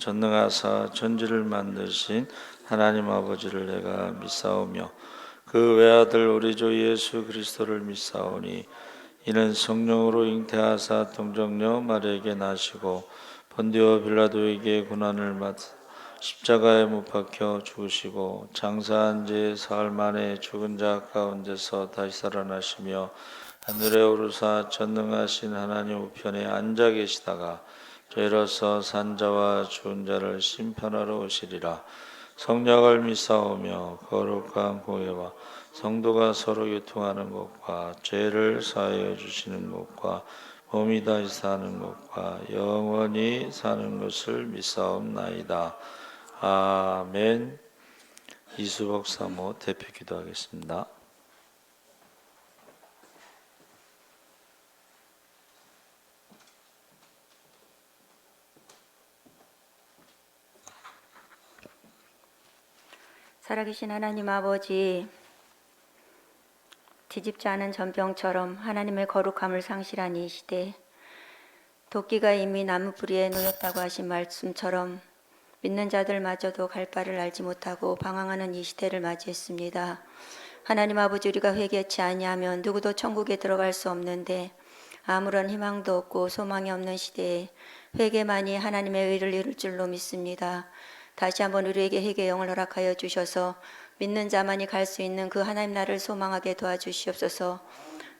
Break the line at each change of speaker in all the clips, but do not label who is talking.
전능하사 천지를 만드신 하나님 아버지를 내가 믿사오며 그 외아들 우리 주 예수 그리스도를 믿사오니 이는 성령으로 잉태하사 동정녀 마리아에게 나시고 본디오 빌라도에게 고난을 받아 십자가에 못 박혀 죽으시고 장사한 지 사흘 만에 죽은 자 가운데서 다시 살아나시며 하늘에 오르사 전능하신 하나님 우편에 앉아 계시다가 죄로서 산자와 죽은 자를 심판하러 오시리라. 성령을 믿사오며 거룩한 공예와 성도가 서로 교통하는 것과 죄를 사하여 주시는 것과 몸이 다시 사는 것과 영원히 사는 것을 믿사옵나이다. 아멘. 이수복 사모 대표 기도하겠습니다.
살아계신 하나님 아버지, 뒤집지 않은 전병처럼 하나님의 거룩함을 상실한 이 시대, 도끼가 이미 나무 뿌리에 놓였다고 하신 말씀처럼 믿는 자들마저도 갈 바를 알지 못하고 방황하는 이 시대를 맞이했습니다. 하나님 아버지, 우리가 회개치 아니하면 누구도 천국에 들어갈 수 없는데 아무런 희망도 없고 소망이 없는 시대에 회개만이 하나님의 의를 이룰 줄로 믿습니다. 다시 한번 우리에게 회개 영을 허락하여 주셔서 믿는 자만이 갈 수 있는 그 하나님 나라를 소망하게 도와주시옵소서.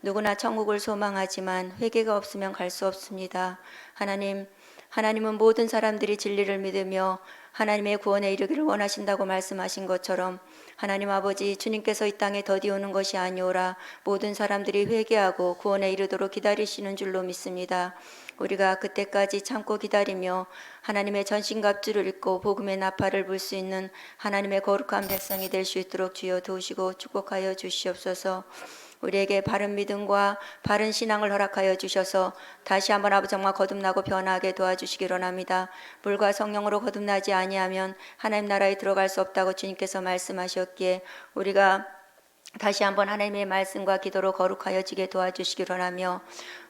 누구나 천국을 소망하지만 회개가 없으면 갈 수 없습니다. 하나님은 모든 사람들이 진리를 믿으며 하나님의 구원에 이르기를 원하신다고 말씀하신 것처럼 하나님 아버지, 주님께서 이 땅에 더디 오는 것이 아니오라 모든 사람들이 회개하고 구원에 이르도록 기다리시는 줄로 믿습니다. 우리가 그때까지 참고 기다리며 하나님의 전신갑주를 입고 복음의 나팔을 불 수 있는 하나님의 거룩한 백성이 될 수 있도록 주여 도우시고 축복하여 주시옵소서. 우리에게 바른 믿음과 바른 신앙을 허락하여 주셔서 다시 한번 아버지 정말 거듭나고 변화하게 도와주시기 원합니다. 물과 성령으로 거듭나지 아니하면 하나님 나라에 들어갈 수 없다고 주님께서 말씀하셨기에 우리가 다시 한번 하나님의 말씀과 기도로 거룩하여지게 도와주시기 원하며,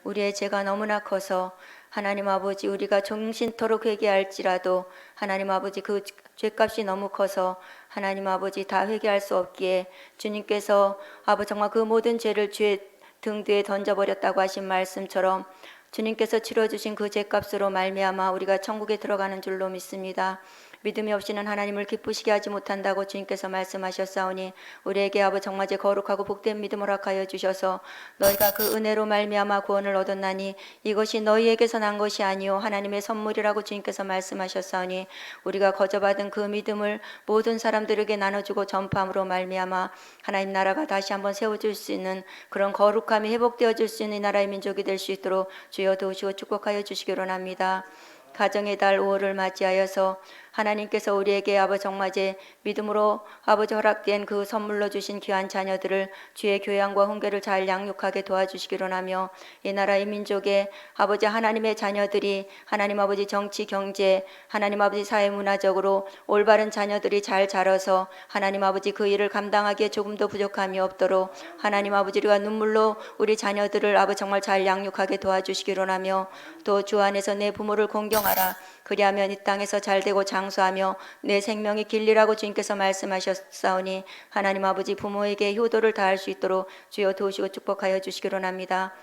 우리의 죄가 너무나 커서 하나님 아버지, 우리가 정신토록 회개할지라도 하나님 아버지, 그 죄값이 너무 커서 하나님 아버지 다 회개할 수 없기에 주님께서 아버지 정말 그 모든 죄를 주의 등 뒤에 던져버렸다고 하신 말씀처럼 주님께서 치러주신 그 죄값으로 말미암아 우리가 천국에 들어가는 줄로 믿습니다. 믿음이 없이는 하나님을 기쁘시게 하지 못한다고 주님께서 말씀하셨사오니 우리에게 아버지 정말 거룩하고 복된 믿음을 허락하여 주셔서 너희가 그 은혜로 말미암아 구원을 얻었나니 이것이 너희에게서 난 것이 아니요 하나님의 선물이라고 주님께서 말씀하셨사오니 우리가 거저받은 그 믿음을 모든 사람들에게 나눠주고 전파함으로 말미암아 하나님 나라가 다시 한번 세워질 수 있는 그런 거룩함이 회복되어질 수 있는 나라의 민족이 될 수 있도록 주여 도우시고 축복하여 주시기 원합니다. 가정의 달 5월을 맞이하여서 하나님께서 우리에게 아버지 정말 믿음으로 아버지 허락된 그 선물로 주신 귀한 자녀들을 주의 교양과 훈계를 잘 양육하게 도와주시기로 하며, 이 나라의 민족의 아버지 하나님의 자녀들이 하나님 아버지 정치 경제 하나님 아버지 사회 문화적으로 올바른 자녀들이 잘 자라서 하나님 아버지 그 일을 감당하기에 조금도 부족함이 없도록 하나님 아버지 우리가 눈물로 우리 자녀들을 아버지 정말 잘 양육하게 도와주시기로 하며, 또 주 안에서 내 부모를 공경하라 그리하면 이 땅에서 잘되고 장수하며 내 생명이 길리라고 주님께서 말씀하셨사오니 하나님 아버지 부모에게 효도를 다할 수 있도록 주여 도우시고 축복하여 주시기로 합니다.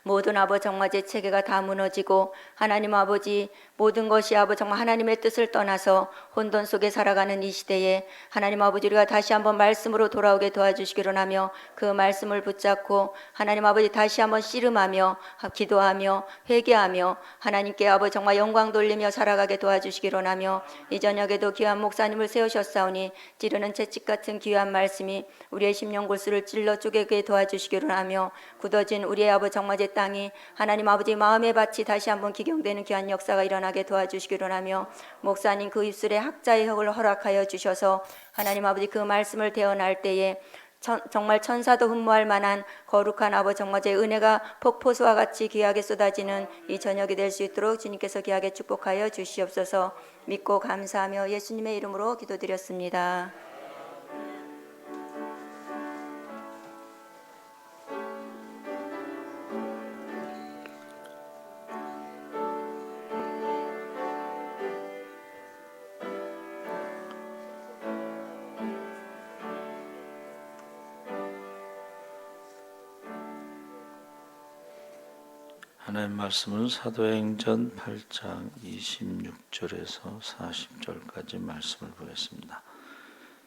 모든 아버지 정말 제 체계가 다 무너지고 하나님 아버지 모든 것이 아버지 정말 하나님의 뜻을 떠나서 혼돈 속에 살아가는 이 시대에 하나님 아버지 우리가 다시 한번 말씀으로 돌아오게 도와주시기로 하며, 그 말씀을 붙잡고 하나님 아버지 다시 한번 씨름하며 기도하며 회개하며 하나님께 아버지 정말 영광 돌리며 살아가게 도와주시기로 하며, 이 저녁에도 귀한 목사님을 세우셨사오니 찌르는 채찍 같은 귀한 말씀이 우리의 심령 골수를 찔러 쪼개게 도와주시기로 하며, 굳어진 우리의 아버지 정말 제 땅이 하나님 아버지 마음의 밭이 다시 한번 기경되는 귀한 역사가 일어나게 도와주시기로 하며, 목사님 그 입술에 학자의 혁을 허락하여 주셔서 하나님 아버지 그 말씀을 대언할 때에 정말 천사도 흠모할 만한 거룩한 아버지 정말 제 은혜가 폭포수와 같이 귀하게 쏟아지는 이 저녁이 될 수 있도록 주님께서 귀하게 축복하여 주시옵소서. 믿고 감사하며 예수님의 이름으로 기도드렸습니다.
하나님 말씀은 사도행전 8장 26절에서 40절까지 말씀을 보겠습니다.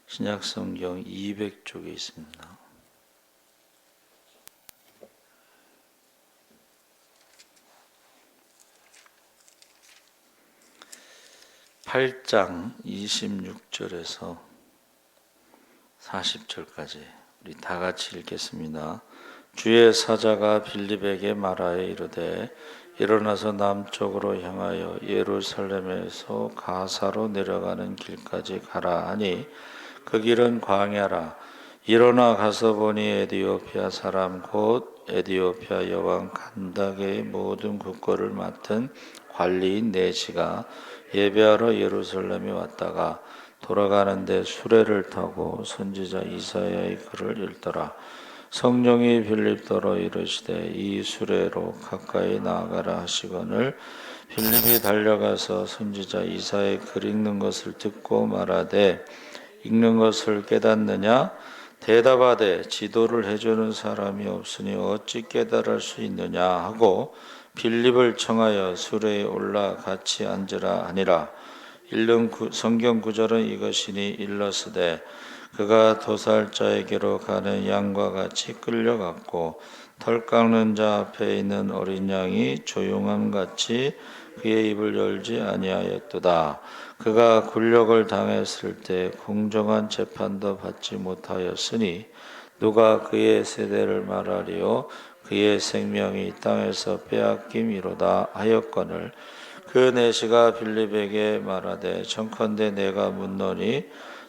신약성경 200쪽에 있습니다. (8장) 26절에서 40절까지 우리 다 같이 읽겠습니다. 주의 사자가 빌립에게 말하여 이르되 일어나서 남쪽으로 향하여 예루살렘에서 가사로 내려가는 길까지 가라 하니 그 길은 광야라. 일어나 가서 보니 에디오피아 사람 곧 에디오피아 여왕 간다게의 모든 국거를 맡은 관리인 네시가 예배하러 예루살렘에 왔다가 돌아가는데 수레를 타고 선지자 이사야의 글을 읽더라. 성령이 빌립더러 이르시되 이 수레로 가까이 나아가라 하시거늘 빌립이 달려가서 선지자 이사야의 글 읽는 것을 듣고 말하되 읽는 것을 깨닫느냐? 대답하되 지도를 해주는 사람이 없으니 어찌 깨달을 수 있느냐 하고 빌립을 청하여 수레에 올라 같이 앉으라 하니라. 읽는 성경 구절은 이것이니 일러스되 그가 도살자에게로 가는 양과 같이 끌려갔고 털 깎는 자 앞에 있는 어린 양이 조용함같이 그의 입을 열지 아니하였도다. 그가 굴욕을 당했을 때 공정한 재판도 받지 못하였으니 누가 그의 세대를 말하리요 그의 생명이 땅에서 빼앗김이로다 하였거늘 그 내시가 빌립에게 말하되 청컨대 내가 묻노니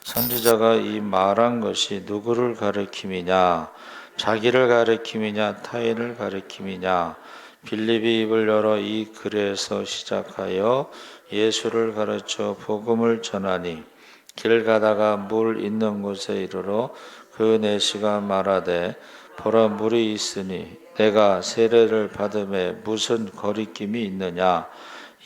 선지자가 이 말한 것이 누구를 가리킴이냐 자기를 가리킴이냐 타인을 가리킴이냐 빌립이 입을 열어 이 글에서 시작하여 예수를 가르쳐 복음을 전하니 길 가다가 물 있는 곳에 이르러 그 내시가 말하되 보라 물이 있으니 내가 세례를 받음에 무슨 거리낌이 있느냐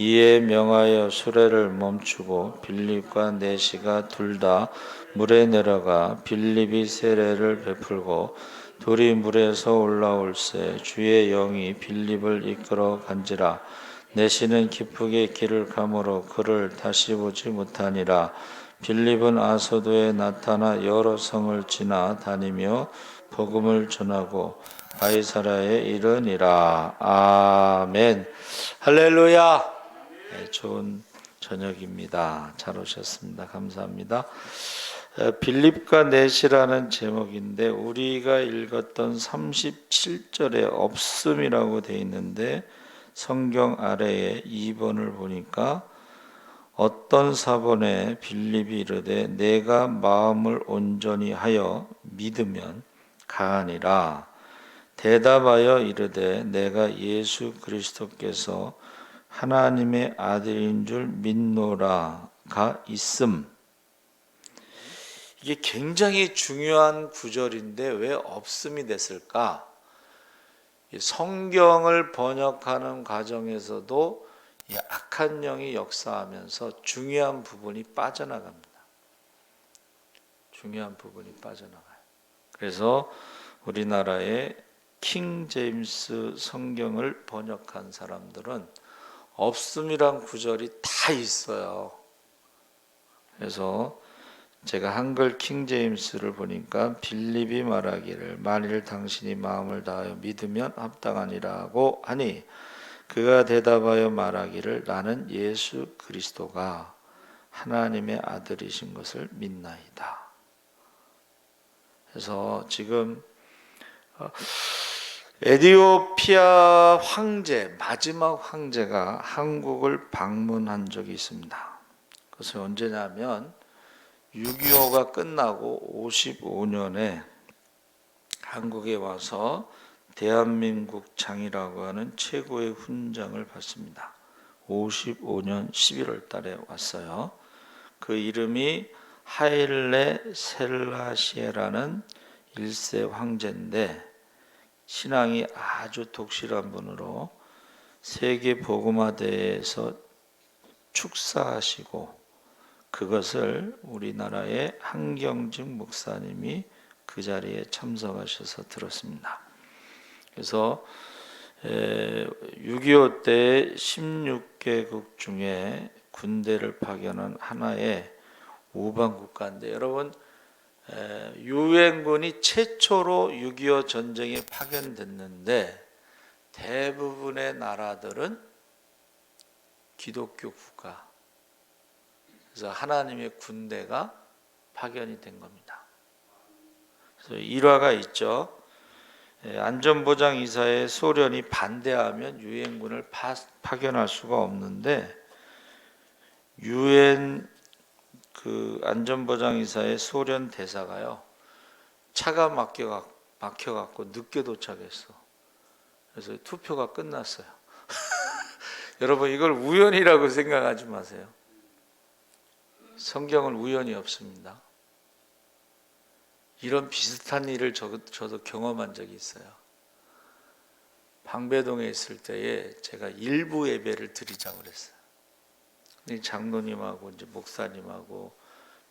이에 명하여 수레를 멈추고 빌립과 내시가 둘 다 물에 내려가 빌립이 세례를 베풀고 둘이 물에서 올라올새 주의 영이 빌립을 이끌어 간지라 내시는 기쁘게 길을 가므로 그를 다시 보지 못하니라. 빌립은 아소도에 나타나 여러 성을 지나 다니며 복음을 전하고 가이사라에 이르니라. 아멘. 할렐루야. 네, 좋은 저녁입니다. 잘 오셨습니다. 감사합니다. 빌립과 넷이라는 제목인데 우리가 읽었던 37절에 없음이라고 되어 있는데 성경 아래에 2번을 보니까 어떤 사본에 빌립이 이르되 내가 마음을 온전히 하여 믿으면 가하니라. 대답하여 이르되 내가 예수 그리스도께서 하나님의 아들인 줄 믿노라가 있음. 이게 굉장히 중요한 구절인데 왜 없음이 됐을까? 성경을 번역하는 과정에서도 이 악한 영이 역사하면서 중요한 부분이 빠져나갑니다. 중요한 부분이 빠져나가요. 그래서 우리나라의 킹 제임스 성경을 번역한 사람들은 없음이란 구절이 다 있어요. 그래서 제가 한글 킹 제임스를 보니까 빌립이 말하기를 만일 당신이 마음을 다하여 믿으면 합당하니라고 하니 그가 대답하여 말하기를 나는 예수 그리스도가 하나님의 아들이신 것을 믿나이다. 그래서 지금 에디오피아 황제, 마지막 황제가 한국을 방문한 적이 있습니다. 그것은 언제냐면 6.25가 끝나고 55년에 한국에 와서 대한민국 장이라고 하는 최고의 훈장을 받습니다. 55년 11월 달에 왔어요. 그 이름이 하일레 셀라시에라는 1세 황제인데 신앙이 아주 독실한 분으로 세계 복음화대회에서 축사하시고 그것을 우리나라의 한경직 목사님이 그 자리에 참석하셔서 들었습니다. 그래서 6.25 때 16개국 중에 군대를 파견한 하나의 우방 국가인데, 여러분, 유엔군이 최초로 6.25 전쟁에 파견됐는데 대부분의 나라들은 기독교 국가, 그래서 하나님의 군대가 파견이 된 겁니다. 그래서 일화가 있죠. 안전보장이사에 소련이 반대하면 유엔군을 파견할 수가 없는데, 유엔 안전보장이사의 소련 대사가요, 차가 막혀갖고 늦게 도착했어. 그래서 투표가 끝났어요. 여러분, 이걸 우연이라고 생각하지 마세요. 성경은 우연이 없습니다. 이런 비슷한 일을 저도 경험한 적이 있어요. 방배동에 있을 때에 제가 일부 예배를 드리자고 그랬어요. 장로님하고 이제 목사님하고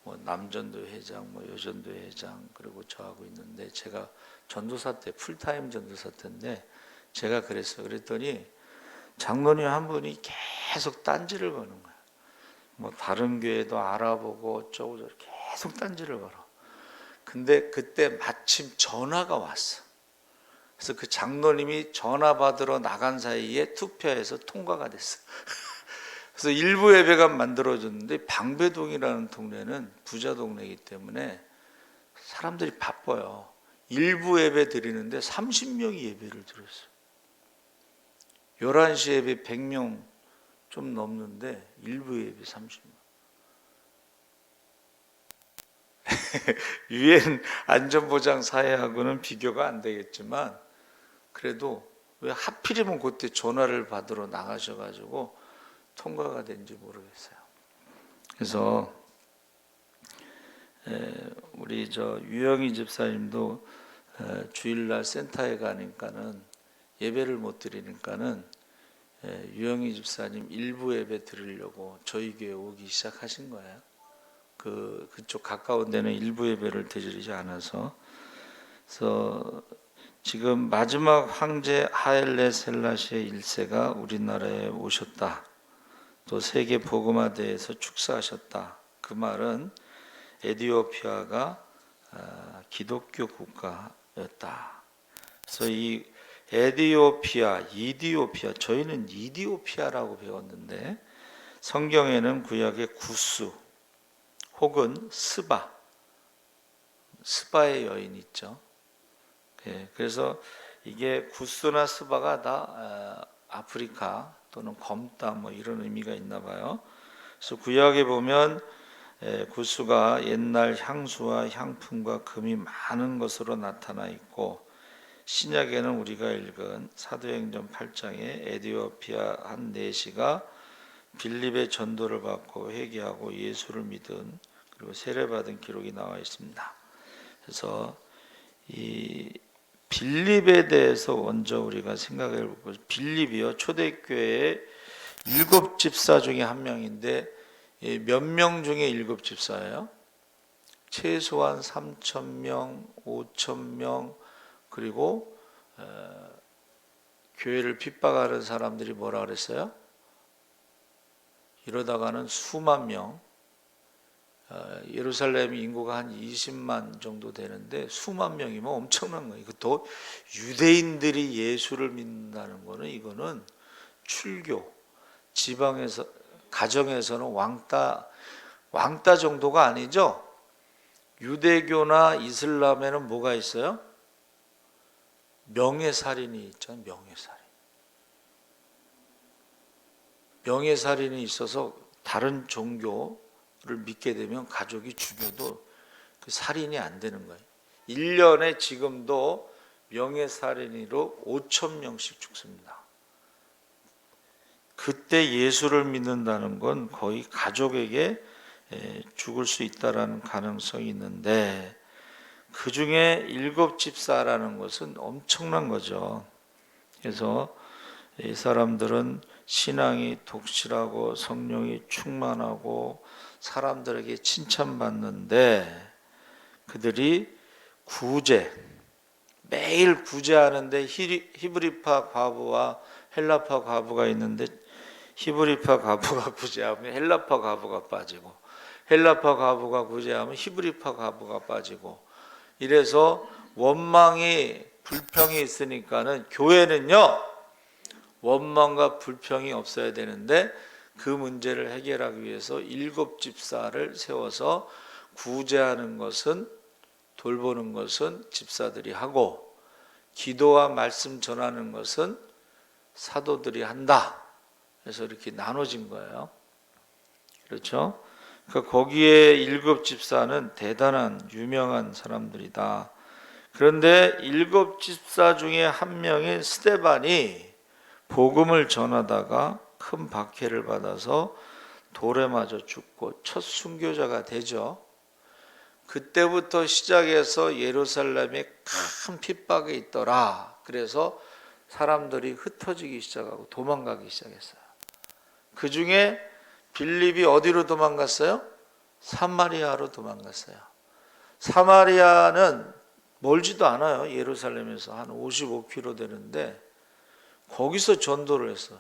뭐 남전도 회장, 뭐 여전도 회장, 그리고 저하고 있는데, 제가 전도사 때 풀타임 전도사 때인데 제가 그랬어요. 그랬더니 장로님 한 분이 계속 딴지를 거는 거예요. 뭐 다른 교회도 알아보고 어쩌고 저쩌고 계속 딴지를 걸어. 근데 그때 마침 전화가 왔어. 그래서 그 장로님이 전화 받으러 나간 사이에 투표해서 통과가 됐어. 그래서 일부 예배가 만들어졌는데, 방배동이라는 동네는 부자 동네이기 때문에 사람들이 바빠요. 일부 예배 드리는데 30명이 예배를 드렸어요. 11시 예배 100명 좀 넘는데 일부 예배 30명. 유엔 안전보장 사회하고는 비교가 안 되겠지만, 그래도 왜 하필이면 그때 전화를 받으러 나가셔가지고 통과가 된지 모르겠어요. 그래서 우리 유영희 집사님도 주일날 센터에 가니까는 예배를 못 드리니까는 유영희 집사님 일부 예배 드리려고 저희 교회 오기 시작하신 거예요. 그쪽 가까운 데는 일부 예배를 드리지 않아서. 그래서 지금 마지막 황제 하일레 셀라시의 1세가 우리나라에 오셨다. 또 세계 복음화대에서 축사하셨다. 그 말은 에티오피아가 기독교 국가였다. 그래서 이 에티오피아, 이디오피아, 저희는 이디오피아라고 배웠는데 성경에는 구약의 구스 혹은 스바의 여인 있죠. 그래서 이게 구스나 스바가 다 아프리카 또는 검다 뭐 이런 의미가 있나 봐요. 그래서 구약에 보면 구스가 옛날 향수와 향품과 금이 많은 것으로 나타나 있고, 신약에는 우리가 읽은 사도행전 8장에 에티오피아 한 내시가 빌립의 전도를 받고 회개하고 예수를 믿은, 그리고 세례받은 기록이 나와 있습니다. 그래서 이 빌립에 대해서 먼저 우리가 생각해 보고, 빌립이요 초대교회의 7집사 중에 한 명인데 몇 명 중에 7집사예요? 최소한 3,000명, 5,000명, 그리고 교회를 핍박하는 사람들이 뭐라 그랬어요? 이러다가는 수만 명, 예루살렘 인구가 한 20만 정도 되는데 수만 명이면 엄청난 거예요. 또 유대인들이 예수를 믿는다는 거는, 이거는 출교, 지방에서 가정에서는 왕따 정도가 아니죠. 유대교나 이슬람에는 뭐가 있어요? 명예살인이 있죠. 명예살인이 있어서 다른 종교를 믿게 되면 가족이 죽여도 그 살인이 안 되는 거예요. 1년에 지금도 명예살인으로 5,000명씩 죽습니다. 그때 예수를 믿는다는 건 거의 가족에게 죽을 수 있다라는 가능성이 있는데, 그 중에 7집사라는 것은 엄청난 거죠. 그래서 이 사람들은 신앙이 독실하고 성령이 충만하고 사람들에게 칭찬받는데, 그들이 구제, 매일 구제하는데 히브리파 과부와 헬라파 과부가 있는데 히브리파 과부가 구제하면 헬라파 과부가 빠지고 헬라파 과부가 구제하면 히브리파 과부가 빠지고 이래서 원망이 불평이 있으니까는 교회는요 원망과 불평이 없어야 되는데 그 문제를 해결하기 위해서 7 집사를 세워서 구제하는 것은 돌보는 것은 집사들이 하고 기도와 말씀 전하는 것은 사도들이 한다. 그래서 이렇게 나눠진 거예요. 그렇죠? 그러니까 거기에 7 집사는 대단한 유명한 사람들이다. 그런데 7 집사 중에 한 명인 스데반이 복음을 전하다가 큰 박해를 받아서 돌에 맞아 죽고 첫 순교자가 되죠. 그때부터 시작해서 예루살렘에 큰 핍박이 있더라. 그래서 사람들이 흩어지기 시작하고 도망가기 시작했어요. 그 중에 빌립이 어디로 도망갔어요? 사마리아로 도망갔어요. 사마리아는 멀지도 않아요. 예루살렘에서 한 55km 되는데 거기서 전도를 했어요.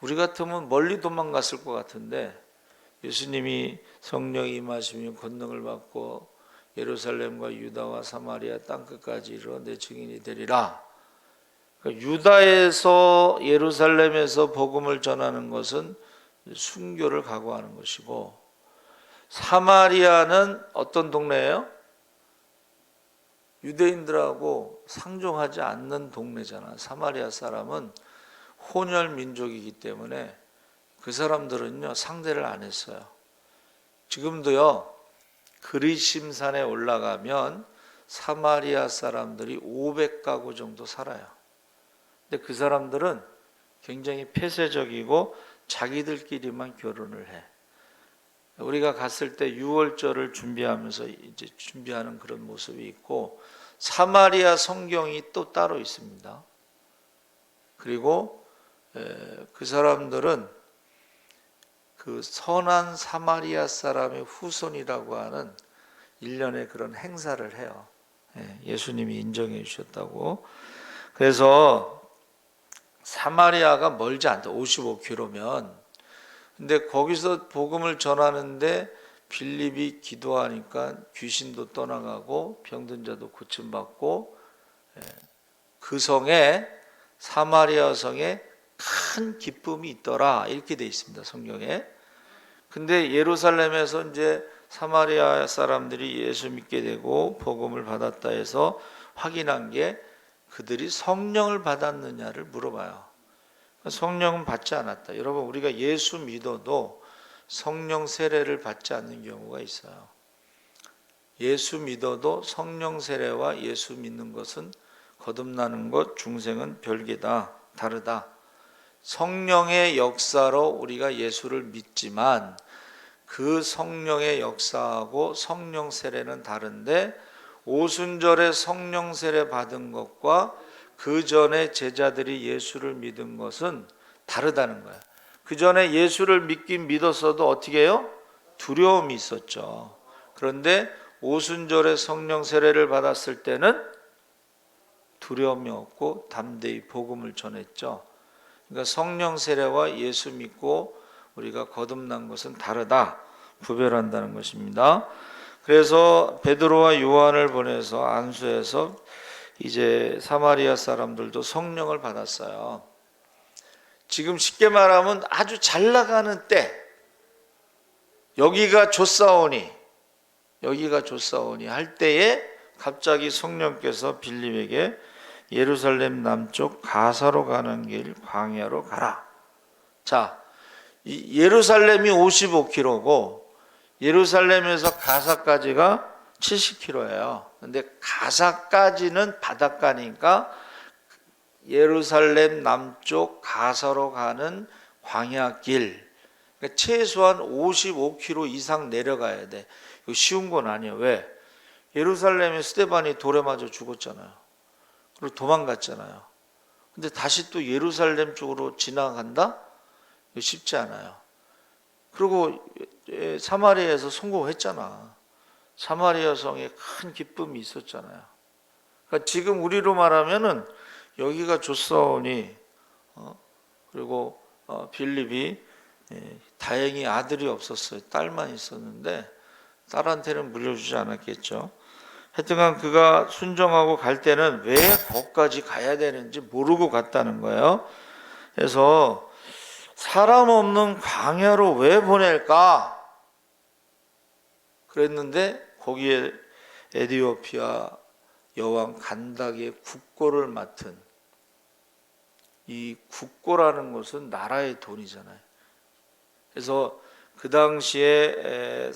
우리 같으면 멀리 도망갔을 것 같은데 예수님이 성령이 임하시면 권능을 받고 예루살렘과 유다와 사마리아 땅끝까지 이르러 내 증인이 되리라. 그러니까 유다에서 예루살렘에서 복음을 전하는 것은 순교를 각오하는 것이고 사마리아는 어떤 동네예요? 유대인들하고 상종하지 않는 동네잖아. 사마리아 사람은 혼혈 민족이기 때문에 그 사람들은요 상대를 안 했어요. 지금도요 그리심산에 올라가면 사마리아 사람들이 500가구 정도 살아요. 근데 그 사람들은 굉장히 폐쇄적이고 자기들끼리만 결혼을 해. 우리가 갔을 때 유월절을 준비하면서 이제 준비하는 그런 모습이 있고 사마리아 성경이 또 따로 있습니다. 그리고 그 사람들은 그 선한 사마리아 사람의 후손이라고 하는 일련의 그런 행사를 해요. 예수님이 인정해 주셨다고. 그래서 사마리아가 멀지 않다. 55km면. 근데 거기서 복음을 전하는데 빌립이 기도하니까 귀신도 떠나가고 병든 자도 고침받고 그 성에 사마리아 성에 큰 기쁨이 있더라 이렇게 돼 있습니다 성경에. 근데 예루살렘에서 이제 사마리아 사람들이 예수 믿게 되고 복음을 받았다 해서 확인한 게 그들이 성령을 받았느냐를 물어봐요. 성령은 받지 않았다. 여러분 우리가 예수 믿어도 성령 세례를 받지 않는 경우가 있어요. 예수 믿어도 성령 세례와 예수 믿는 것은 거듭나는 것, 중생은 별개다, 다르다. 성령의 역사로 우리가 예수를 믿지만 그 성령의 역사하고 성령 세례는 다른데 오순절에 성령 세례 받은 것과 그 전에 제자들이 예수를 믿은 것은 다르다는 거예요. 그 전에 예수를 믿긴 믿었어도 어떻게 해요? 두려움이 있었죠. 그런데 오순절에 성령 세례를 받았을 때는 두려움이 없고 담대히 복음을 전했죠. 그러니까 성령 세례와 예수 믿고 우리가 거듭난 것은 다르다, 구별한다는 것입니다. 그래서 베드로와 요한을 보내서 안수해서 이제 사마리아 사람들도 성령을 받았어요. 지금 쉽게 말하면 아주 잘 나가는 때, 여기가 좋사오니 할 때에 갑자기 성령께서 빌립에게 예루살렘 남쪽 가사로 가는 길 광야로 가라. 자, 이 예루살렘이 55km고 예루살렘에서 가사까지가 70km예요. 근데 가사까지는 바닷가니까 예루살렘 남쪽 가사로 가는 광야길, 그러니까 최소한 55km 이상 내려가야 돼. 이거 쉬운 건 아니에요. 왜? 예루살렘에 스데반이 돌에 맞아 죽었잖아요. 그리고 도망갔잖아요. 근데 다시 또 예루살렘 쪽으로 지나간다? 이거 쉽지 않아요. 그리고 사마리아에서 성공했잖아. 사마리아 성에 큰 기쁨이 있었잖아요. 그러니까 지금 우리로 말하면은 여기가 족사오니 그리고 빌립이 다행히 아들이 없었어요. 딸만 있었는데 딸한테는 물려주지 않았겠죠. 하여튼간 그가 순종하고 갈 때는 왜 거기까지 가야 되는지 모르고 갔다는 거예요. 그래서 사람 없는 광야로 왜 보낼까? 그랬는데 거기에 에디오피아 여왕 간닥의 국고를 맡은, 이 국고라는 것은 나라의 돈이잖아요. 그래서 그 당시에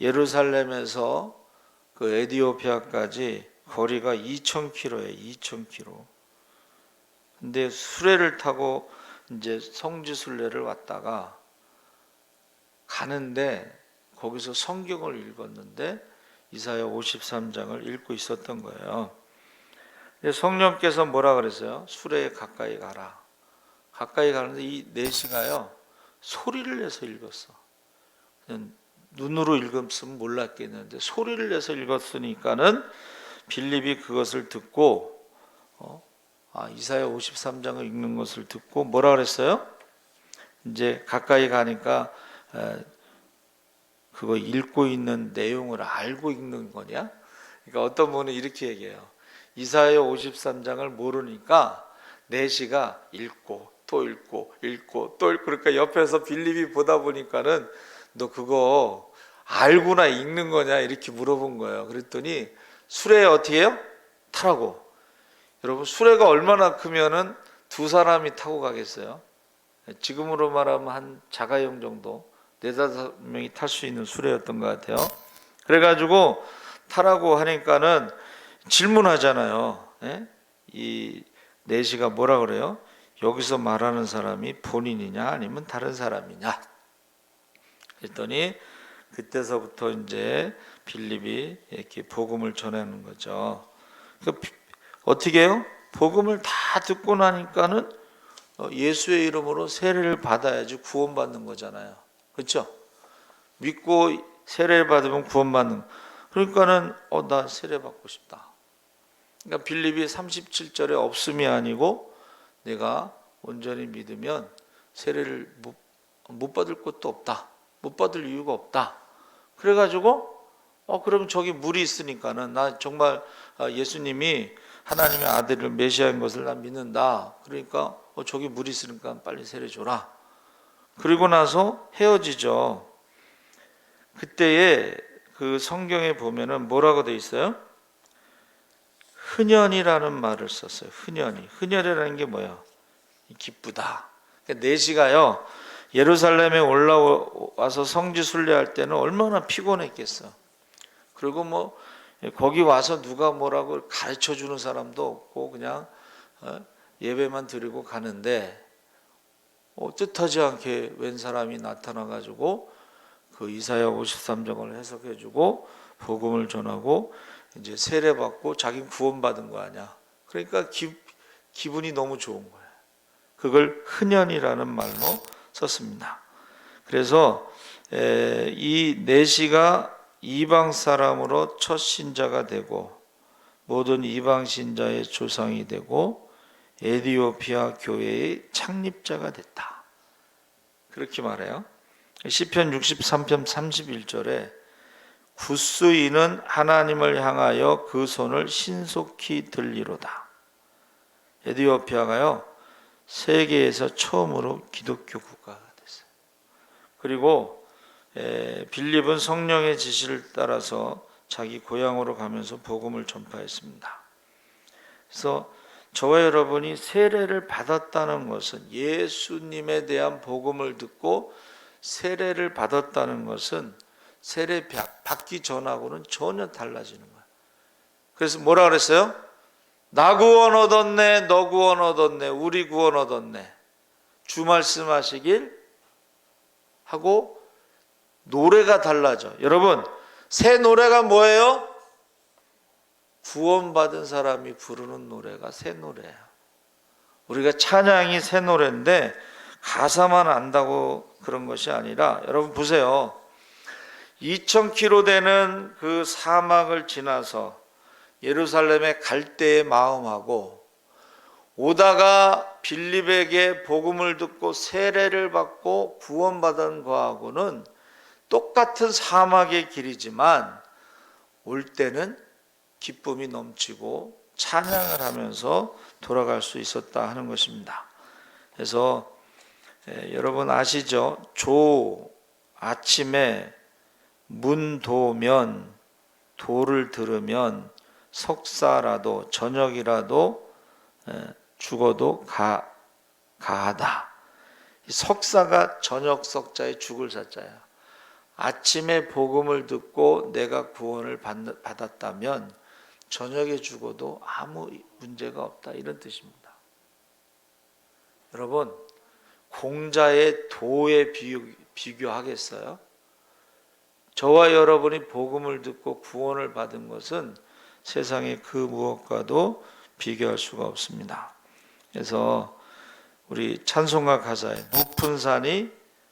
예루살렘에서 그 에디오피아까지 거리가 2,000km예요. 2,000km. 근데 수레를 타고 이제 성지 순례를 왔다가 가는데 거기서 성경을 읽었는데 이사야 53장을 읽고 있었던 거예요. 성령께서 뭐라 그랬어요? 수레에 가까이 가라. 가까이 가는데 이 내시가요 소리를 내서 읽었어. 그냥 눈으로 읽었으면 몰랐겠는데 소리를 내서 읽었으니까는 빌립이 그것을 듣고 이사야 53장을 읽는 것을 듣고 뭐라 그랬어요? 이제 가까이 가니까 그거 읽고 있는 내용을 알고 읽는 거냐? 그러니까 어떤 분은 이렇게 얘기해요. 이사야 53장을 모르니까 내시가 읽고 또 읽고 읽고 또 읽고, 그러니까 옆에서 빌립이 보다 보니까는 너 그거 알고나 읽는 거냐 이렇게 물어본 거예요. 그랬더니 수레에 어떻게 해요? 타라고. 여러분 수레가 얼마나 크면은 두 사람이 타고 가겠어요? 지금으로 말하면 한 자가용 정도 4-5명이 탈 수 있는 수레였던 것 같아요. 그래가지고 타라고 하니까는 질문하잖아요. 이 내시가 뭐라 그래요? 여기서 말하는 사람이 본인이냐 아니면 다른 사람이냐? 그랬더니 그때서부터 이제 빌립이 이렇게 복음을 전하는 거죠. 어떻게 해요? 복음을 다 듣고 나니까는 예수의 이름으로 세례를 받아야지 구원받는 거잖아요. 그렇죠? 믿고 세례를 받으면 구원받는. 그러니까는 나 세례 받고 싶다. 그러니까 빌립이 37절에 없음이 아니고 내가 온전히 믿으면 세례를 못 받을 것도 없다. 못 받을 이유가 없다. 그래가지고 그럼 저기 물이 있으니까는 나 정말 예수님이 하나님의 아들을 메시아인 것을 난 믿는다. 그러니까 저기 물이 있으니까 빨리 세례 줘라. 그리고 나서 헤어지죠. 그때에 그 성경에 보면은 뭐라고 돼 있어요? 흔연이라는 말을 썼어요. 흔연이라는 게 뭐야? 기쁘다. 내시가요 예루살렘에 올라와서 성지 순례할 때는 얼마나 피곤했겠어. 그리고 뭐 거기 와서 누가 뭐라고 가르쳐 주는 사람도 없고 그냥 예배만 드리고 가는데 뜻하지 않게 웬 사람이 나타나 가지고 그 이사야 53장을 해석해 주고 복음을 전하고 이제 세례 받고 자기 구원받은 거 아니야. 그러니까 기분이 너무 좋은 거야. 그걸 흔연이라는 말로 썼습니다. 그래서 이 내시가 이방 사람으로 첫 신자가 되고 모든 이방 신자의 조상이 되고 에디오피아 교회의 창립자가 됐다. 그렇게 말해요. 시편 63편 31절에 굿수인은 하나님을 향하여 그 손을 신속히 들리로다. 에디오피아가요 세계에서 처음으로 기독교 국가가 됐어요. 그리고 빌립은 성령의 지시를 따라서 자기 고향으로 가면서 복음을 전파했습니다. 그래서 저와 여러분이 세례를 받았다는 것은 예수님에 대한 복음을 듣고 세례를 받았다는 것은 세례 받기 전하고는 전혀 달라지는 거예요. 그래서 뭐라 그랬어요? 나 구원 얻었네, 너 구원 얻었네, 우리 구원 얻었네. 주 말씀하시길 하고 노래가 달라져. 여러분, 새 노래가 뭐예요? 구원받은 사람이 부르는 노래가 새 노래예요. 우리가 찬양이 새 노래인데 가사만 안다고 그런 것이 아니라 여러분 보세요. 2,000km 되는 그 사막을 지나서 예루살렘에 갈 때의 마음하고 오다가 빌립에게 복음을 듣고 세례를 받고 구원받은 거하고는 똑같은 사막의 길이지만 올 때는 기쁨이 넘치고 찬양을 하면서 돌아갈 수 있었다 하는 것입니다. 그래서 여러분 아시죠? 아침에 문 도면 도를 들으면 석사라도 저녁이라도 죽어도 가하다. 석사가 저녁 석자의 죽을 사자야. 아침에 복음을 듣고 내가 구원을 받았다면 저녁에 죽어도 아무 문제가 없다, 이런 뜻입니다. 여러분, 공자의 도에 비교하겠어요? 저와 여러분이 복음을 듣고 구원을 받은 것은 세상의 그 무엇과도 비교할 수가 없습니다. 그래서 우리 찬송가 가사에 높은 산이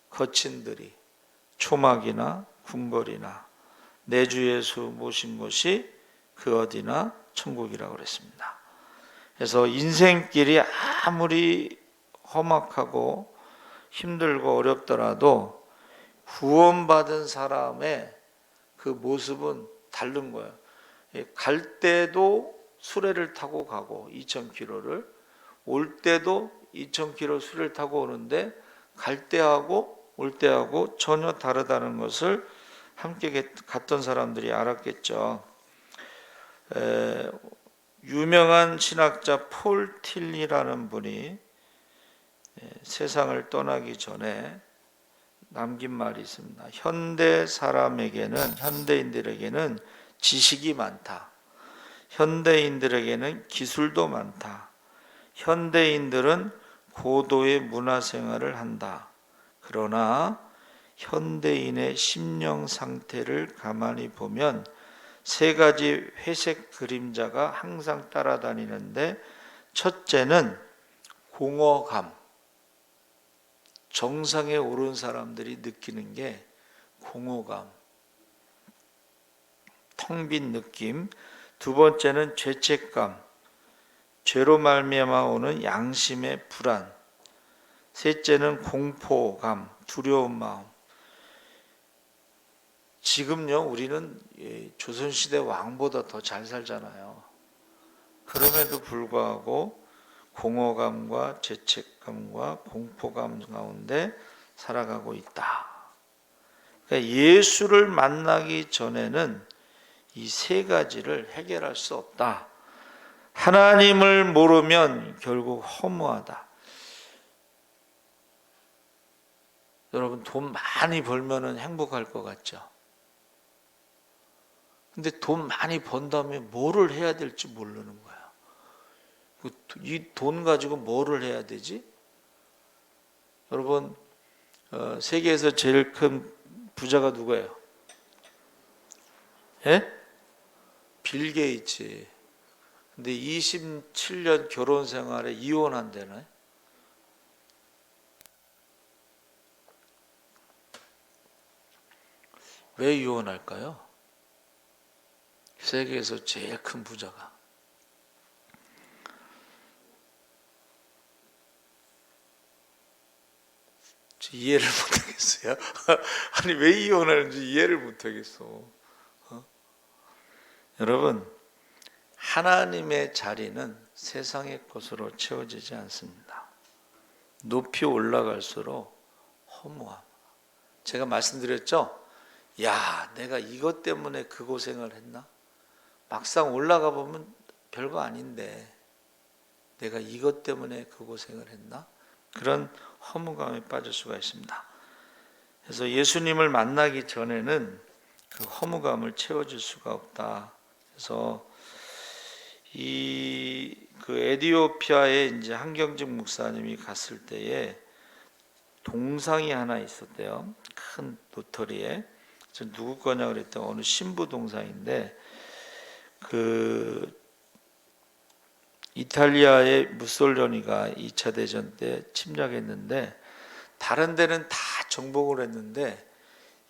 거친 들이 초막이나 궁궐이나 내 주 예수 모신 곳이 그 어디나 천국이라고 그랬습니다. 그래서 인생길이 아무리 험악하고 힘들고 어렵더라도 구원받은 사람의 그 모습은 다른 거예요. 갈 때도 수레를 타고 가고 2,000km를, 올 때도 2,000km 수레를 타고 오는데 갈 때하고 올 때하고 전혀 다르다는 것을 함께 갔던 사람들이 알았겠죠. 유명한 신학자 폴 틸리라는 분이 세상을 떠나기 전에 남긴 말이 있습니다. 현대인들에게는 지식이 많다. 현대인들에게는 기술도 많다. 현대인들은 고도의 문화생활을 한다. 그러나 현대인의 심령 상태를 가만히 보면 세 가지 회색 그림자가 항상 따라다니는데, 첫째는 공허감. 정상에 오른 사람들이 느끼는 게 공허감, 텅 빈 느낌. 두 번째는 죄책감, 죄로 말미암아 오는 양심의 불안. 셋째는 공포감, 두려운 마음. 지금요, 우리는 조선시대 왕보다 더 잘 살잖아요. 그럼에도 불구하고 공허감과 죄책감과 공포감 가운데 살아가고 있다. 그러니까 예수를 만나기 전에는 이 세 가지를 해결할 수 없다. 하나님을 모르면 결국 허무하다. 여러분, 돈 많이 벌면 행복할 것 같죠? 근데 돈 많이 번 다음에 뭐를 해야 될지 모르는 거야. 이 돈 가지고 뭐를 해야 되지? 여러분, 세계에서 제일 큰 부자가 누구예요? 예? 빌 게이츠. 근데 27년 결혼 생활에 이혼한다네. 왜 이혼할까요? 세계에서 제일 큰 부자가. 이해를 못하겠어요. 아니, 왜 이혼하는지 이해를 못하겠어. 여러분, 하나님의 자리는 세상의 것으로 채워지지 않습니다. 높이 올라갈수록 허무함. 제가 말씀드렸죠? 야, 내가 이것 때문에 그 고생을 했나? 막상 올라가 보면 별거 아닌데 내가 이것 때문에 그 고생을 했나? 그런 허무감에 빠질 수가 있습니다. 그래서 예수님을 만나기 전에는 그 허무감을 채워줄 수가 없다. 그래서 그 에티오피아에 이제 한경직 목사님이 갔을 때에 동상이 하나 있었대요. 큰 도토리에. 저 누구 거냐 그랬더니 어느 신부 동상인데, 그 이탈리아의 무솔리니가 2차 대전 때 침략했는데 다른 데는 다 정복을 했는데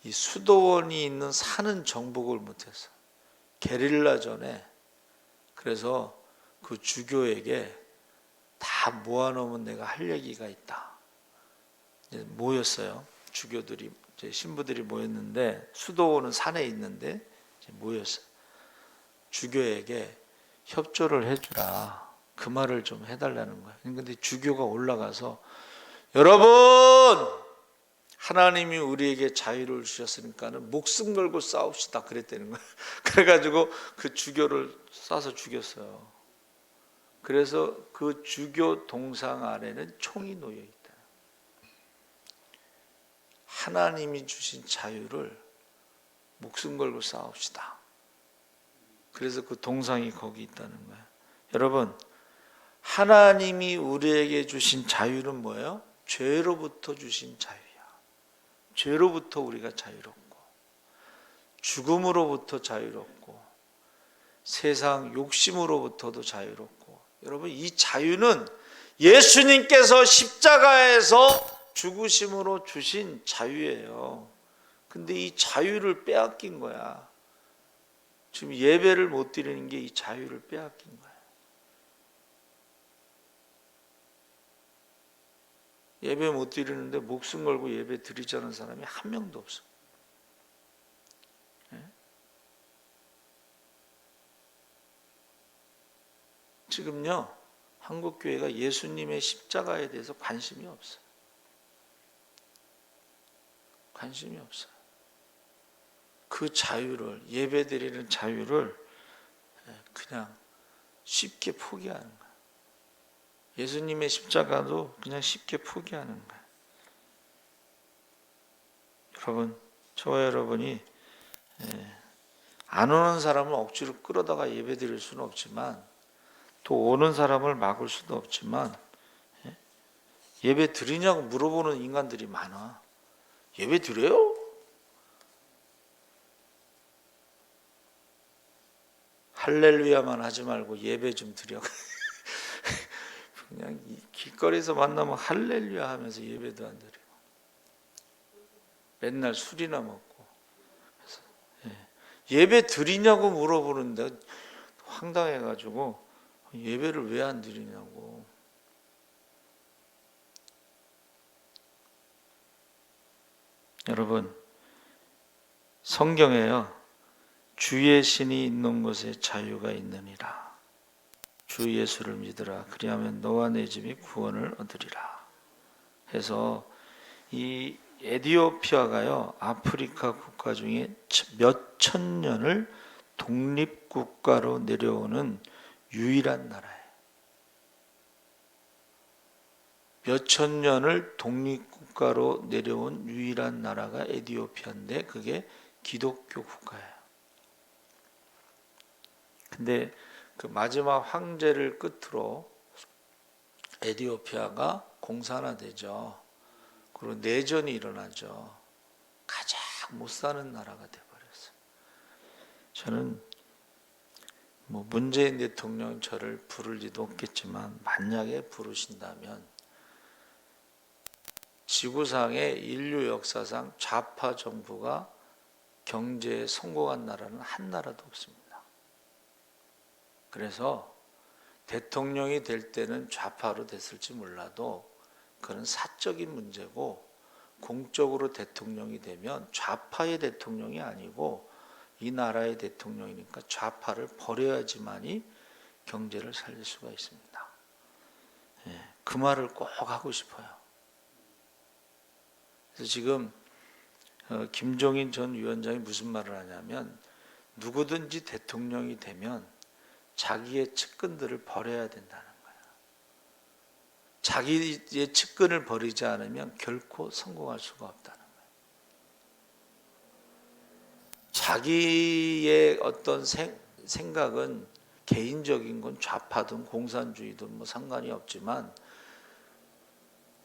이 수도원이 있는 산은 정복을 못했어. 게릴라전에 그래서 그 주교에게 다 모아놓으면 내가 할 얘기가 있다. 이제 모였어요. 주교들이, 이제 신부들이 모였는데, 수도원은 산에 있는데 이제 모였어요. 주교에게 협조를 해주라. 그 말을 좀 해달라는 거예요. 근데 주교가 올라가서, 여러분, 하나님이 우리에게 자유를 주셨으니까는 목숨 걸고 싸웁시다. 그랬다는 거예요. 그래가지고 그 주교를 쏴서 죽였어요. 그래서 그 주교 동상 안에는 총이 놓여 있다. 하나님이 주신 자유를 목숨 걸고 싸웁시다. 그래서 그 동상이 거기 있다는 거예요. 여러분, 하나님이 우리에게 주신 자유는 뭐예요? 죄로부터 주신 자유야. 죄로부터 우리가 자유롭고, 죽음으로부터 자유롭고, 세상 욕심으로부터도 자유롭고. 여러분, 이 자유는 예수님께서 십자가에서 죽으심으로 주신 자유예요. 근데 이 자유를 빼앗긴 거야. 지금 예배를 못 드리는 게 이 자유를 빼앗긴 거야. 예배 못 드리는데 목숨 걸고 예배 드리자는 사람이 한 명도 없어. 지금요, 한국교회가 예수님의 십자가에 대해서 관심이 없어요. 관심이 없어요. 그 자유를, 예배 드리는 자유를 그냥 쉽게 포기하는 거예요. 예수님의 십자가도 그냥 쉽게 포기하는 거예요. 여러분, 저와 여러분이 안 오는 사람을 억지로 끌어다가 예배 드릴 수는 없지만, 또 오는 사람을 막을 수도 없지만, 예배 드리냐고 물어보는 인간들이 많아. 예배 드려요? 할렐루야만 하지 말고 예배 좀 드려. 그냥 길거리에서 만나면 할렐루야 하면서 예배도 안 드리고, 맨날 술이나 먹고. 그래서 예배 드리냐고 물어보는데 황당해가지고 예배를 왜 안 드리냐고. 여러분, 성경에요, 주의 신이 있는 곳에 자유가 있느니라. 주 예수를 믿으라. 그리하면 너와 내 집이 구원을 얻으리라. 해서 이 에티오피아가요, 아프리카 국가 중에 몇 천 년을 독립국가로 내려오는 유일한 나라예요. 몇 천 년을 독립국가로 내려온 유일한 나라가 에티오피아인데, 그게 기독교 국가예요. 근데 그 마지막 황제를 끝으로 에티오피아가 공산화되죠. 그리고 내전이 일어나죠. 가장 못 사는 나라가 돼버렸어요. 저는 문재인 대통령 저를 부를 리도 없겠지만, 만약에 부르신다면 지구상의 인류 역사상 좌파 정부가 경제에 성공한 나라는 한 나라도 없습니다. 그래서 대통령이 될 때는 좌파로 됐을지 몰라도 그건 사적인 문제고, 공적으로 대통령이 되면 좌파의 대통령이 아니고 이 나라의 대통령이니까 좌파를 버려야지만이 경제를 살릴 수가 있습니다. 그 말을 꼭 하고 싶어요. 그래서 지금 김종인 전 위원장이 무슨 말을 하냐면, 누구든지 대통령이 되면 자기의 측근들을 버려야 된다는 거예요. 자기의 측근을 버리지 않으면 결코 성공할 수가 없다는 거예요. 자기의 어떤 생각은 개인적인 건 좌파든 공산주의든 상관이 없지만,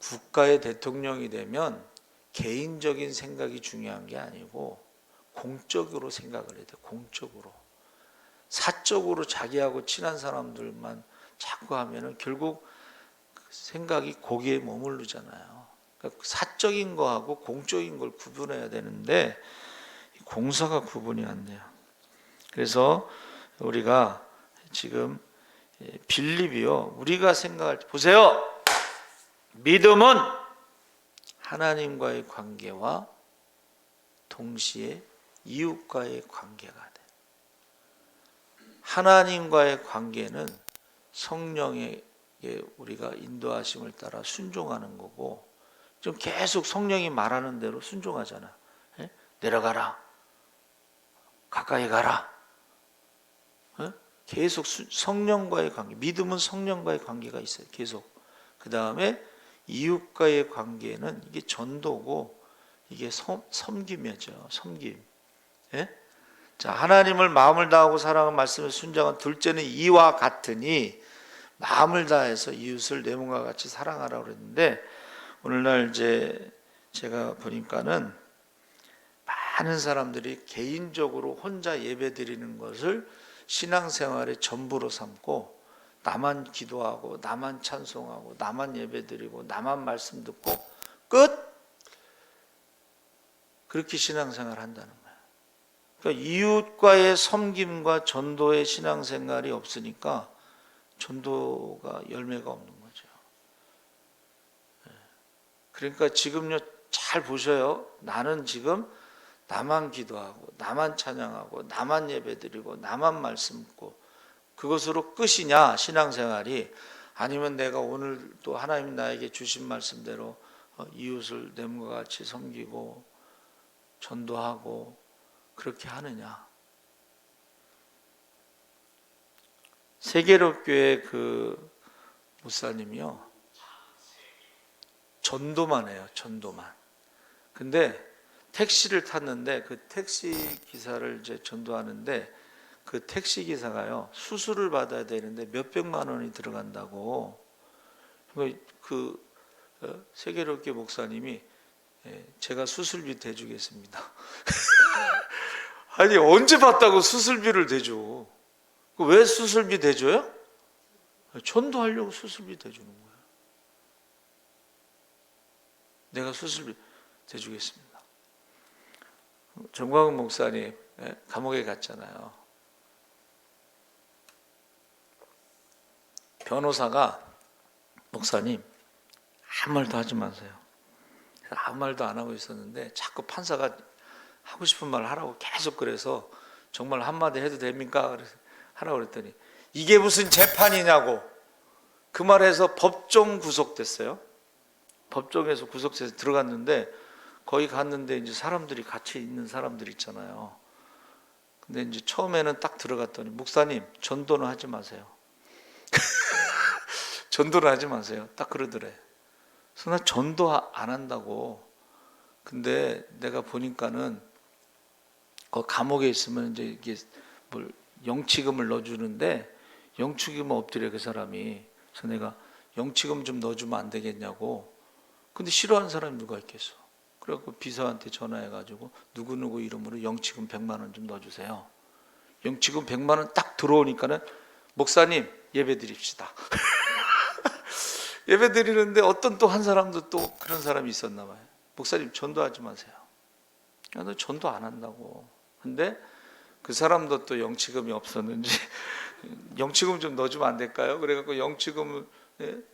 국가의 대통령이 되면 개인적인 생각이 중요한 게 아니고 공적으로 생각을 해야 돼. 공적으로. 사적으로 자기하고 친한 사람들만 자꾸 하면은 결국 생각이 거기에 머무르잖아요. 그러니까 사적인 거하고 공적인 걸 구분해야 되는데 공사가 구분이 안 돼요. 그래서 우리가 지금 빌립이요. 우리가 생각할 때 보세요. 믿음은 하나님과의 관계와 동시에 이웃과의 관계가 돼. 하나님과의 관계는 성령에게 우리가 인도하심을 따라 순종하는 거고, 좀 계속 성령이 말하는 대로 순종하잖아. 예? 내려가라, 가까이 가라. 예? 계속 성령과의 관계, 믿음은 성령과의 관계가 있어요. 계속. 그 다음에 이웃과의 관계는 이게 전도고, 이게 섬김이죠. 섬김. 예? 자, 하나님을 마음을 다하고 사랑하는 말씀을 순종한 둘째는 이와 같으니 마음을 다해서 이웃을 내 몸과 같이 사랑하라고 그랬는데, 오늘날 이제 제가 보니까는 많은 사람들이 개인적으로 혼자 예배 드리는 것을 신앙생활의 전부로 삼고, 나만 기도하고 나만 찬송하고 나만 예배 드리고 나만 말씀 듣고 끝! 그렇게 신앙생활 한다는 거예요. 그러니까 이웃과의 섬김과 전도의 신앙생활이 없으니까 전도가 열매가 없는 거죠. 그러니까 지금요, 잘 보셔요. 나는 지금 나만 기도하고 나만 찬양하고 나만 예배드리고 나만 말씀 듣고 그것으로 끝이냐 신앙생활이, 아니면 내가 오늘 또 하나님 나에게 주신 말씀대로 이웃을 내 몸과 같이 섬기고 전도하고 그렇게 하느냐. 세계롭교회 그 목사님이요, 전도만 해요. 전도만. 근데 택시를 탔는데 그 택시 기사를 이제 전도하는데, 그 택시 기사가요, 수술을 받아야 되는데 몇백만 원이 들어간다고. 그 세계롭교회 목사님이 제가 수술비 대주겠습니다. 아니, 언제 봤다고 수술비를 대줘? 왜 수술비 대줘요? 전도하려고 수술비 대주는 거예요. 내가 수술비 대주겠습니다. 정광훈 목사님 감옥에 갔잖아요. 변호사가 목사님 아무 말도 하지 마세요. 아무 말도 안 하고 있었는데 자꾸 판사가 하고 싶은 말 하라고 계속, 그래서 정말 한마디 해도 됩니까? 그래서 하라고 그랬더니 이게 무슨 재판이냐고 그 말에서 법정 구속됐어요. 법정에서 구속돼서 들어갔는데, 거기 갔는데 이제 사람들이 같이 있는 사람들 있잖아요. 근데 이제 처음에는 딱 들어갔더니 목사님 전도는 하지 마세요. 전도를 하지 마세요. 딱 그러더래. 그래서 나 전도 안 한다고. 근데 내가 보니까는 그 감옥에 있으면 이제 이게 뭘 영치금을 넣어주는데, 영치금을 엎드려 그 사람이. 그래서 내가 영치금 좀 넣어주면 안 되겠냐고. 근데 싫어하는 사람이 누가 있겠어. 그래갖고 비서한테 전화해가지고 누구누구 이름으로 영치금 100만 원 좀 넣어주세요. 영치금 100만 원 딱 들어오니까는 목사님 예배 드립시다. 예배 드리는데 어떤 또 한 사람도 또 그런 사람이 있었나 봐요. 목사님 전도하지 마세요. 야, 너 전도 안 한다고. 근데 그 사람도 또 영치금이 없었는지 영치금 좀 넣어주면 안 될까요? 그래갖고 영치금을,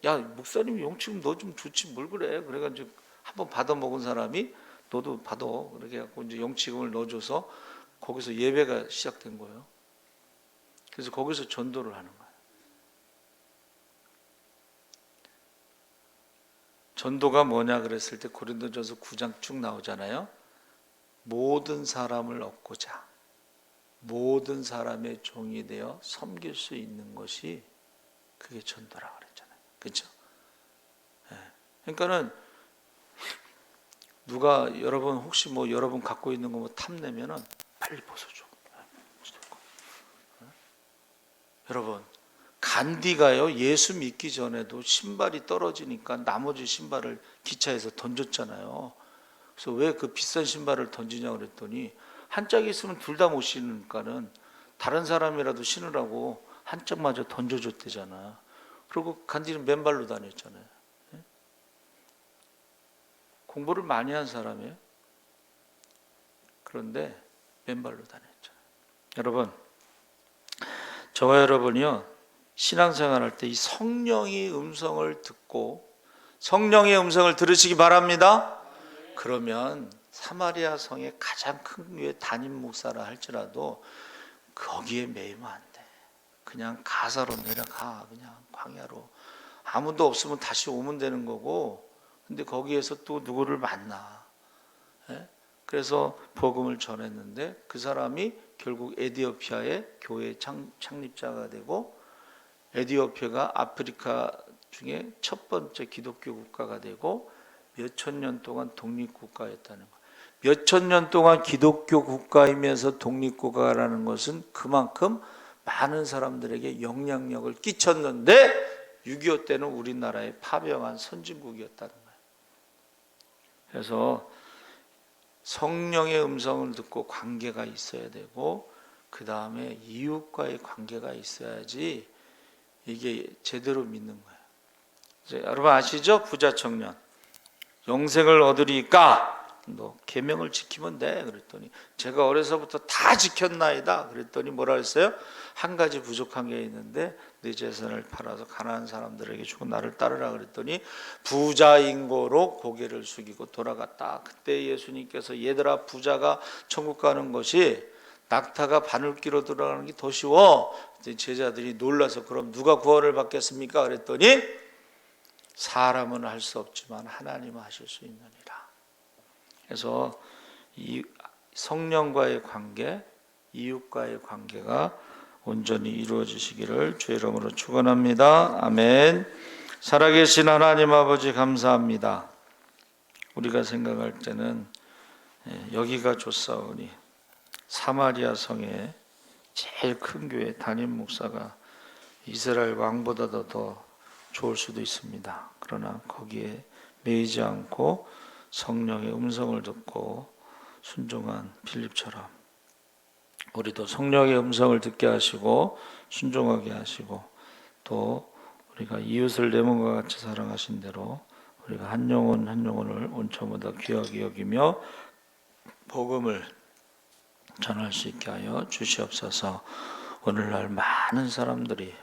야 목사님 영치금 넣어주면 좋지 뭘 그래. 그래가지고 한번 받아 먹은 사람이 너도 받아. 그렇게 해갖고 이제 영치금을 넣어줘서 거기서 예배가 시작된 거예요. 그래서 거기서 전도를 하는 거예요. 전도가 뭐냐 그랬을 때 고린도전서 9장 쭉 나오잖아요. 모든 사람을 얻고자 모든 사람의 종이 되어 섬길 수 있는 것이 그게 전도라고 그랬잖아요. 그렇죠? 그러니까는 누가 여러분 혹시 뭐 여러분 갖고 있는 거 뭐 탐내면은 빨리 벗어줘. 여러분 간디가요, 예수 믿기 전에도 신발이 떨어지니까 나머지 신발을 기차에서 던졌잖아요. 그래서 왜 그 비싼 신발을 던지냐고 그랬더니 한 짝이 있으면 둘 다 못 신으니까는 다른 사람이라도 신으라고 한 짝마저 던져줬대잖아. 그리고 간디는 맨발로 다녔잖아요. 공부를 많이 한 사람이에요. 그런데 맨발로 다녔잖아요. 여러분 저와 여러분이요, 신앙생활할 때 이 성령의 음성을 듣고 성령의 음성을 들으시기 바랍니다. 그러면 사마리아 성의 가장 큰 교회 담임 목사라 할지라도 거기에 매이면 안 돼. 그냥 가사로 내려가. 그냥 광야로. 아무도 없으면 다시 오면 되는 거고, 근데 거기에서 또 누구를 만나. 예? 그래서 복음을 전했는데 그 사람이 결국 에디오피아의 교회 창립자가 되고, 에디오피아가 아프리카 중에 첫 번째 기독교 국가가 되고 몇천 년 동안 독립국가였다는 거예요. 몇천 년 동안 기독교 국가이면서 독립국가라는 것은 그만큼 많은 사람들에게 영향력을 끼쳤는데 6.25 때는 우리나라의 파병한 선진국이었다는 거예요. 그래서 성령의 음성을 듣고 관계가 있어야 되고, 그 다음에 이웃과의 관계가 있어야지 이게 제대로 믿는 거예요. 이제 여러분 아시죠? 부자 청년. 영생을 얻으리까 너 계명을 지키면 돼. 그랬더니 제가 어려서부터 다 지켰나이다. 그랬더니 뭐라 했어요? 한 가지 부족한 게 있는데 네 재산을 팔아서 가난한 사람들에게 주고 나를 따르라. 그랬더니 부자인 거로 고개를 숙이고 돌아갔다. 그때 예수님께서 얘들아, 부자가 천국 가는 것이 낙타가 바늘귀로 돌아가는 게 더 쉬워. 제자들이 놀라서 그럼 누가 구원을 받겠습니까? 그랬더니 사람은 할 수 없지만 하나님은 하실 수 있느니라. 그래서 이 성령과의 관계, 이웃과의 관계가 온전히 이루어지시기를 주의 이름으로 축원합니다. 아멘. 살아계신 하나님 아버지 감사합니다. 우리가 생각할 때는 여기가 좋사오니 사마리아 성의 제일 큰 교회 담임 목사가 이스라엘 왕보다도 더 좋을 수도 있습니다. 그러나 거기에 매이지 않고 성령의 음성을 듣고 순종한 필립처럼 우리도 성령의 음성을 듣게 하시고 순종하게 하시고, 또 우리가 이웃을 내 몸과 같이 사랑하신 대로 우리가 한 영혼 한 영혼을 온천보다 귀하게 여기며 복음을 전할 수 있게 하여 주시옵소서. 오늘날 많은 사람들이